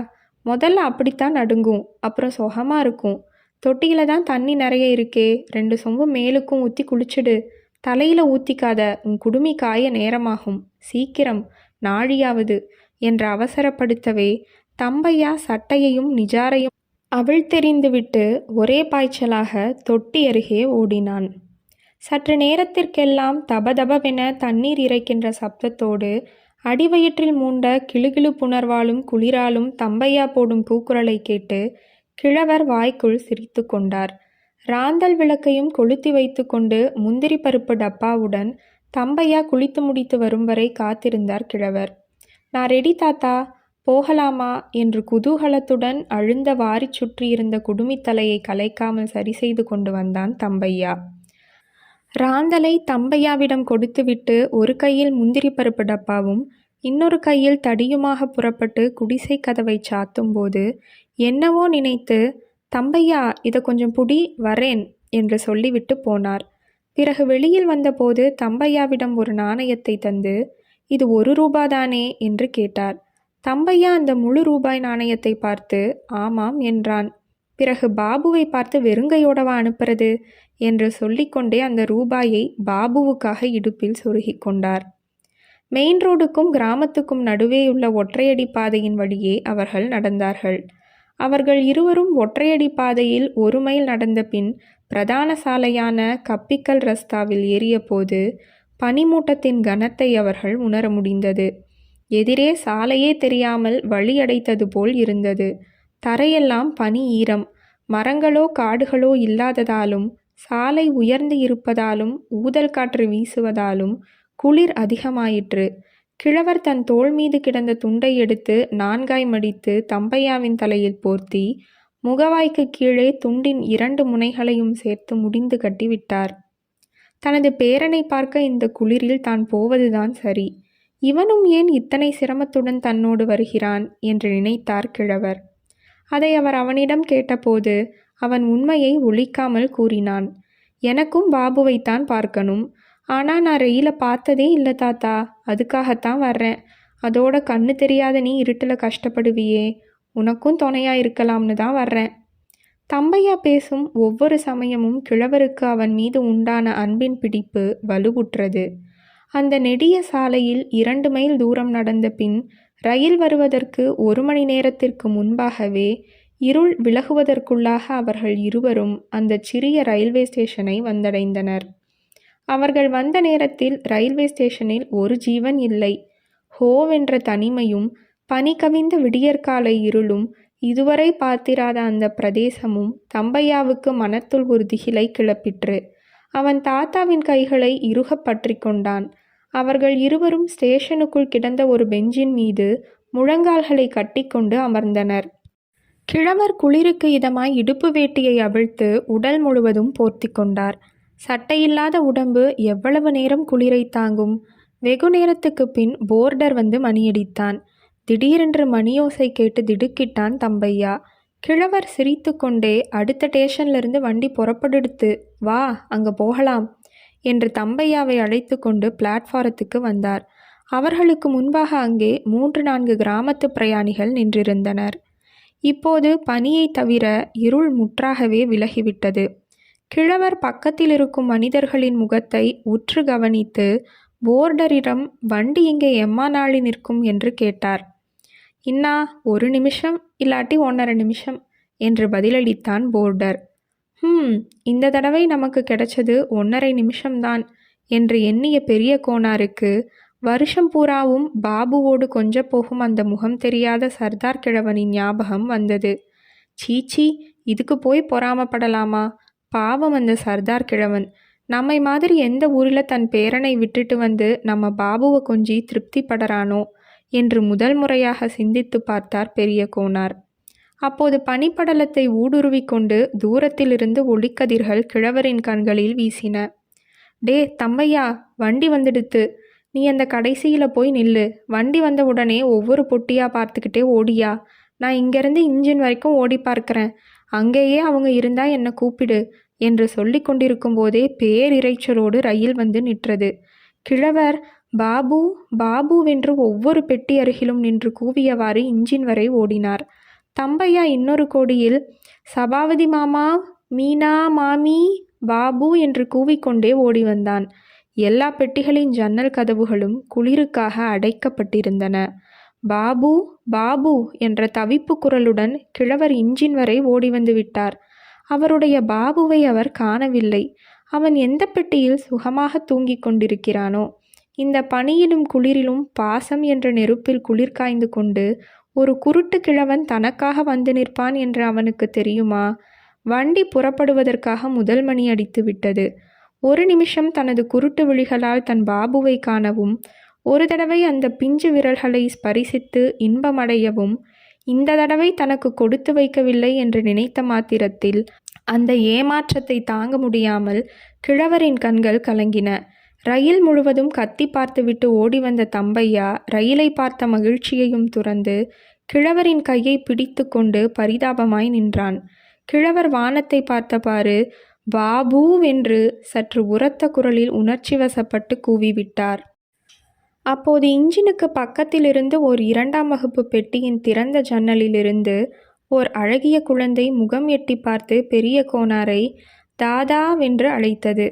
முதல்ல அப்படித்தான் நடுங்கும், அப்புறம் சுகமாக இருக்கும். தொட்டியில் தான் தண்ணி நிறைய இருக்கே, 2 சொம்பு மேலுக்கும் ஊற்றி குளிச்சுடு. தலையில் ஊற்றிக்காத, உன் குடுமி காய நேரமாகும். சீக்கிரம், நாழியாவது என்று அவசரப்படுத்தவே தம்பையா சட்டையையும் நிஜாரையும் அவிழ்த்தெறிந்துவிட்டு ஒரே பாய்ச்சலாக தொட்டி அருகே ஓடினான். சற்று நேரத்திற்கெல்லாம் தபதபவென தண்ணீர் இறைக்கின்ற சப்தத்தோடு அடிவயிற்றில் மூண்ட கிளுகிளுப்புணர்வாலும் குளிராலும் தம்பையா போடும் கூக்குரலை கேட்டு கிழவர் வாய்க்குள் சிரித்து கொண்டார். ராந்தல் விளக்கையும் கொளுத்தி வைத்து கொண்டு முந்திரி பருப்பு டப்பாவுடன் தம்பையா குளித்து முடித்து வரும் வரை காத்திருந்தார் கிழவர். நான் ரெடி தாத்தா, போகலாமா என்று குதூகலத்துடன் அழுந்த வாரி சுற்றியிருந்த குடுமித்தலையை கலைக்காமல் சரி செய்து கொண்டு வந்தான் தம்பையா. ராந்தலை தம்பையாவிடம் கொடுத்துவிட்டு ஒரு கையில் முந்திரி பருப்பு டப்பாவும் இன்னொரு கையில் தடியுமாக புறப்பட்டு குடிசை கதவை சாத்தும் போது என்னவோ நினைத்து, தம்பையா இதை கொஞ்சம் புடி, வரேன் என்று சொல்லிவிட்டு போனார். பிறகு வெளியில் வந்தபோது தம்பையாவிடம் ஒரு நாணயத்தை தந்து, இது 1 ரூபாதானே என்று கேட்டார். தம்பையா அந்த முழு ரூபாய் நாணயத்தை பார்த்து ஆமாம் என்றான். பிறகு பாபுவை பார்த்து வெறுங்கையோடவா அனுப்புறது என்று சொல்லிக்கொண்டே அந்த ரூபாயை பாபுவுக்காக இடுப்பில் சொருகி கொண்டார். மெயின் ரோடுக்கும் கிராமத்துக்கும் நடுவேயுள்ள ஒற்றையடி பாதையின் வழியே அவர்கள் நடந்தார்கள். அவர்கள் இருவரும் ஒற்றையடி பாதையில் 1 மைல் நடந்த பின் பிரதான சாலையான கப்பிக்கல் ரஸ்தாவில் ஏறிய போது பனிமூட்டத்தின் கனத்தை அவர்கள் உணர முடிந்தது. எதிரே சாலையே தெரியாமல் வழி அடைத்தது போல் இருந்தது. தரையெல்லாம் பனி ஈரம். மரங்களோ காடுகளோ இல்லாததாலும் சாலை உயர்ந்து இருப்பதாலும் ஊதல் காற்று வீசுவதாலும் குளிர் அதிகமாயிற்று. கிழவர் தன் தோள் மீது கிடந்த துண்டை எடுத்து 4ஆய் மடித்து தம்பையாவின் தலையில் போர்த்தி முகவாய்க்கு கீழே துண்டின் 2 முனைகளையும் சேர்த்து முடிந்து கட்டிவிட்டார். தனது பேரனை பார்க்க இந்த குளிரில் தான் போவதுதான் சரி. இவனும் ஏன் இத்தனை சிரமத்துடன் தன்னோடு வருகிறான் என்று நினைத்தார் கிழவர். அதை அவர் அவனிடம் கேட்டபோது அவன் உண்மையை ஒளிக்காமல் கூறினான். எனக்கும் பாபுவைத்தான் பார்க்கணும். ஆனால் நான் ரயிலை பார்த்ததே இல்லை தாத்தா, அதுக்காகத்தான் வர்றேன். அதோட கண்ணு தெரியாத நீ இருட்டில் கஷ்டப்படுவியே, உனக்கும் துணையா இருக்கலாம்னு தான் வர்றேன். தம்பையா பேசும் ஒவ்வொரு சமயமும் கிழவருக்கு அவன் மீது உண்டான அன்பின் பிடிப்பு வலுவுற்றது. அந்த நெடிய சாலையில் 2 மைல் தூரம் நடந்த பின் ரயில் வருவதற்கு 1 மணி நேரத்திற்கு முன்பாகவே இருள் விலகுவதற்குள்ளாக அவர்கள் இருவரும் அந்த சிறிய ரயில்வே ஸ்டேஷனை வந்தடைந்தனர். அவர்கள் வந்த நேரத்தில் ரயில்வே ஸ்டேஷனில் ஒரு ஜீவன் இல்லை. ஹோவென்ற தனிமையும் பனி கவிந்த விடியற்காலை இருளும் இதுவரை பார்த்திராத அந்த பிரதேசமும் தம்பையாவுக்கு மனத்துள் ஒரு திகிலை கிளப்பிற்று. அவன் தாத்தாவின் கைகளை இறுகப் பற்றி கொண்டான். அவர்கள் இருவரும் ஸ்டேஷனுக்குள் கிடந்த ஒரு பெஞ்சின் மீது முழங்கால்களை கட்டிக்கொண்டு அமர்ந்தனர். கிழவர் குளிருக்கு இதமாய் இடுப்பு வேட்டியை அவிழ்த்து உடல் முழுவதும் போர்த்தி கொண்டார். சட்டையில்லாத உடம்பு எவ்வளவு நேரம் குளிரை தாங்கும்? வெகு நேரத்துக்கு பின் போர்டர் வந்து மணியடித்தான். திடீரென்று மணியோசை கேட்டு திடுக்கிட்டான் தம்பையா. கிழவர் சிரித்து கொண்டே அடுத்த ஸ்டேஷன்லேருந்து வண்டி புறப்படுடுத்து, வா அங்கே போகலாம் என்று தம்பையாவை அழைத்து கொண்டு பிளாட்ஃபாரத்துக்கு வந்தார். அவர்களுக்கு முன்பாக அங்கே 3-4 கிராமத்து பிரயாணிகள் நின்றிருந்தனர். இப்போது பனியை தவிர இருள் முற்றாகவே விலகிவிட்டது. கிழவர் பக்கத்தில் இருக்கும் மனிதர்களின் முகத்தை உற்று கவனித்து போர்டரிடம் வண்டி இங்கே எம்மா நாளி நிற்கும் என்று கேட்டார். இன்னா 1 நிமிஷம் இல்லாட்டி 1.5 நிமிஷம் என்று பதிலளித்தான் போர்டர். இந்த தடவை நமக்கு கிடைச்சது 1.5 நிமிஷம்தான் என்று எண்ணிய பெரிய கோனாருக்கு வருஷம் பூராவும் பாபுவோடு கொஞ்ச போகும் அந்த முகம் தெரியாத சர்தார் கிழவனின் ஞாபகம் வந்தது. சீச்சி, இதுக்கு போய் பொறாமப்படலாமா? பாவம் அந்த சர்தார் கிழவன். நம்மை மாதிரி எந்த ஊரில் தன் பேரனை விட்டுட்டு வந்து நம்ம பாபுவை கொஞ்சி திருப்தி படறானோ என்று முதல் முறையாக சிந்தித்து பார்த்தார் பெரிய கோனார். அப்போது பனிப்படலத்தை ஊடுருவி கொண்டு தூரத்திலிருந்து ஒளிக்கதிர்கள் கிழவரின் கண்களில் வீசின. டே தம்பையா, வண்டி வந்துடுத்து. நீ அந்த கடைசியில் போய் நில்லு. வண்டி வந்த உடனே ஒவ்வொரு பொட்டியாக பார்த்துக்கிட்டே ஓடியா. நான் இங்கேருந்து இன்ஜின் வரைக்கும் ஓடி பார்க்குறேன். அங்கேயே அவங்க இருந்தா என்னை கூப்பிடு என்று சொல்லி கொண்டிருக்கும் போதே பேரிரைச்சலோடு ரயில் வந்து நிற்றது. கிழவர் பாபு பாபுவென்று ஒவ்வொரு பெட்டி அருகிலும் நின்று கூவியவாறு இன்ஜின் வரை ஓடினார். தம்பையா இன்னொரு கோடியில் சபாபதி மாமா, மீனா மாமி, பாபு என்று கூவிக்கொண்டே ஓடி வந்தான். எல்லா பெட்டிகளின் ஜன்னல் கதவுகளும் குளிருக்காக அடைக்கப்பட்டிருந்தன. பாபு பாபு என்ற தவிப்பு குரலுடன் கிழவர் இன்ஜின் வரை ஓடி வந்து விட்டார். அவருடைய பாபுவை அவர் காணவில்லை. அவன் எந்த பெட்டியில் சுகமாக தூங்கிக் கொண்டிருக்கிறானோ. இந்த பனியிலும் குளிரிலும் பாசம் என்ற நெருப்பில் குளிர் காய்ந்து கொண்டு ஒரு குருட்டு கிழவன் தனக்காக வந்து நிற்பான் என்று அவனுக்கு தெரியுமா? வண்டி புறப்படுவதற்காக முதல் மணி அடித்து விட்டது. ஒரு நிமிஷம் தனது குருட்டு விழிகளால் தன் பாபுவை காணவும், ஒரு தடவை அந்த பிஞ்சு விரல்களை ஸ்பரிசித்து இன்பமடையவும், இந்த தடவை தனக்கு கொடுத்து வைக்கவில்லை என்று நினைத்த மாத்திரத்தில் அந்த ஏமாற்றத்தை தாங்க முடியாமல் கிழவரின் கண்கள் கலங்கின. ரயில் முழுவதும் கத்தி பார்த்துவிட்டு ஓடி வந்த தம்பையா ரயிலை பார்த்த மகிழ்ச்சியையும் துறந்து கிழவரின் கையை பிடித்து கொண்டு பரிதாபமாய் நின்றான். கிழவர் வானத்தை பார்த்தபாறு பாபூவென்று சற்று உரத்த குரலில் உணர்ச்சி வசப்பட்டு கூவிவிட்டார். அப்போது இன்ஜினுக்கு பக்கத்திலிருந்து ஓர் 2ஆம் வகுப்பு பெட்டியின் திறந்த ஜன்னலிலிருந்து ஓர் அழகிய குழந்தை முகம் எட்டி பார்த்து பெரிய கோனாரை தாதாவென்று அழைத்தது.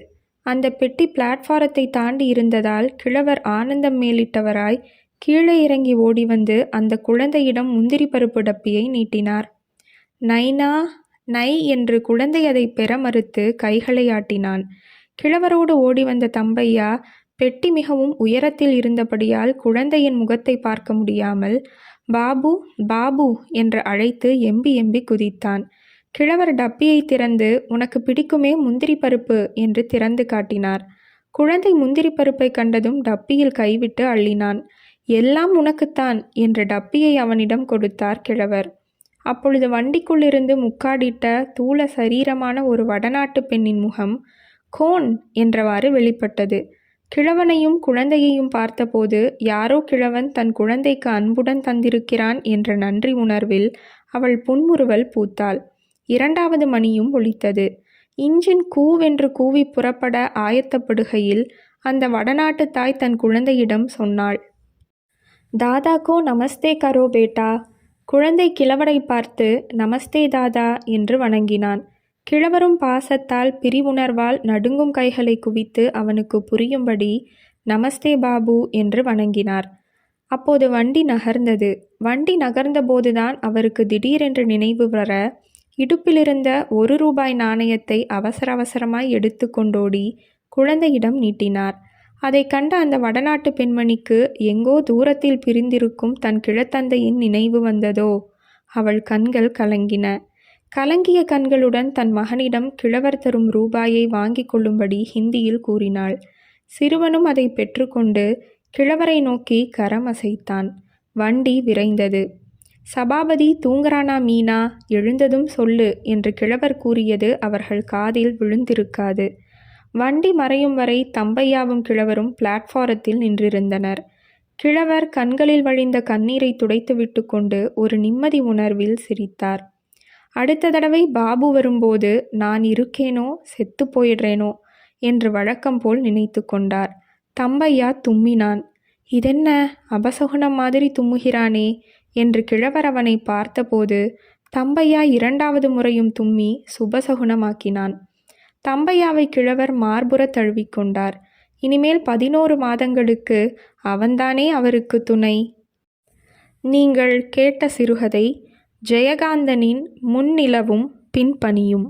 அந்த பெட்டி பிளாட்பாரத்தை தாண்டி இருந்ததால் கிழவர் ஆனந்தம் மேலிட்டவராய் கீழே இறங்கி ஓடி வந்து அந்த குழந்தையிடம் முந்திரி பருப்பு டப்பியை நீட்டினார். நைனா நை என்று குழந்தை அதை பெற மறுத்து கைகளை ஆட்டினான். கிழவரோடு ஓடி வந்த தம்பையா பெட்டி மிகவும் உயரத்தில் இருந்தபடியால் குழந்தையின் முகத்தை பார்க்க முடியாமல் பாபு பாபு என்று அழைத்து எம்பி எம்பி குதித்தான். கிழவர் டப்பியை திறந்து உனக்கு பிடிக்குமே முந்திரி பருப்பு என்று திறந்து காட்டினார். குழந்தை முந்திரி பருப்பை கண்டதும் டப்பியில் கைவிட்டு அள்ளினான். எல்லாம் உனக்குத்தான் என்று டப்பியை அவனிடம் கொடுத்தார் கிழவர். அப்பொழுது வண்டிக்குள்ளிருந்து முக்காடிட்ட தூள சரீரமான ஒரு வடநாட்டு பெண்ணின் முகம் கோன் என்றவாறு வெளிப்பட்டது. கிழவனையும் குழந்தையையும் பார்த்தபோது யாரோ கிழவன் தன் குழந்தைக்கு அன்புடன் தந்திருக்கிறான் என்ற நன்றி உணர்வில் அவள் புன்முறுவல் பூத்தாள். 2வது மணியும் ஒலித்தது. இன்ஜின் கூவென்று கூவி புறப்பட ஆயத்தப்படுகையில் அந்த வடநாட்டு தாய் தன் குழந்தையிடம் சொன்னாள், தாதாக்கோ நமஸ்தே கரோ பேட்டா. குழந்தை கிழவரை பார்த்து நமஸ்தே தாதா என்று வணங்கினான். கிழவரும் பாசத்தால் பிரிவுணர்வால் நடுங்கும் கைகளை குவித்து அவனுக்கு புரியும்படி நமஸ்தே பாபு என்று வணங்கினார். அப்போது வண்டி நகர்ந்தது. வண்டி நகர்ந்தபோதுதான் அவருக்கு திடீரென்று நினைவு வர இடுப்பிலிருந்த 1 ரூபாய் நாணயத்தை அவசர அவசரமாய் எடுத்து கொண்டோடி குழந்தையிடம் நீட்டினார். அதை கண்ட அந்த வடநாட்டு பெண்மணிக்கு எங்கோ தூரத்தில் பிரிந்திருக்கும் தன் கிழத்தந்தையின் நினைவு வந்ததோ. அவள் கண்கள் கலங்கின. கலங்கிய கண்களுடன் தன் மகனிடம் கிழவர் தரும் ரூபாயை வாங்கி கொள்ளும்படி ஹிந்தியில் கூறினாள். சிறுவனும் அதை பெற்றுக்கொண்டு கிழவரை நோக்கி கரம் அசைத்தான். வண்டி விரைந்தது. சபாபதி தூங்குறானா மீனா, எழுந்ததும் சொல்லு என்று கிழவர் கூறியது அவர்கள் காதில் விழுந்திருக்காது. வண்டி மறையும் வரை தம்பையாவும் கிழவரும் பிளாட்பாரத்தில் நின்றிருந்தனர். கிழவர் கண்களில் வழிந்த கண்ணீரை துடைத்து விட்டு கொண்டு ஒரு நிம்மதி உணர்வில் சிரித்தார். அடுத்த தடவை பாபு வரும்போது நான் இருக்கேனோ செத்து போயிடுறேனோ என்று வழக்கம் போல் நினைத்து கொண்டார். தம்பையா தும்மினான். இதென்ன அபசகுனம் மாதிரி தும்முகிறானே என்று கிழவர் அவனை பார்த்தபோது தம்பையா 2வது முறையும் தும்மி சுபசகுனமாக்கினான். தம்பையாவை கிழவர் மார்புற தழுவிக்கொண்டார். இனிமேல் 11 மாதங்களுக்கு அவன்தானே அவருக்கு துணை. நீங்கள் கேட்ட சிறுகதை ஜெயகாந்தனின் முன்னிலவும் பின்பனியும்.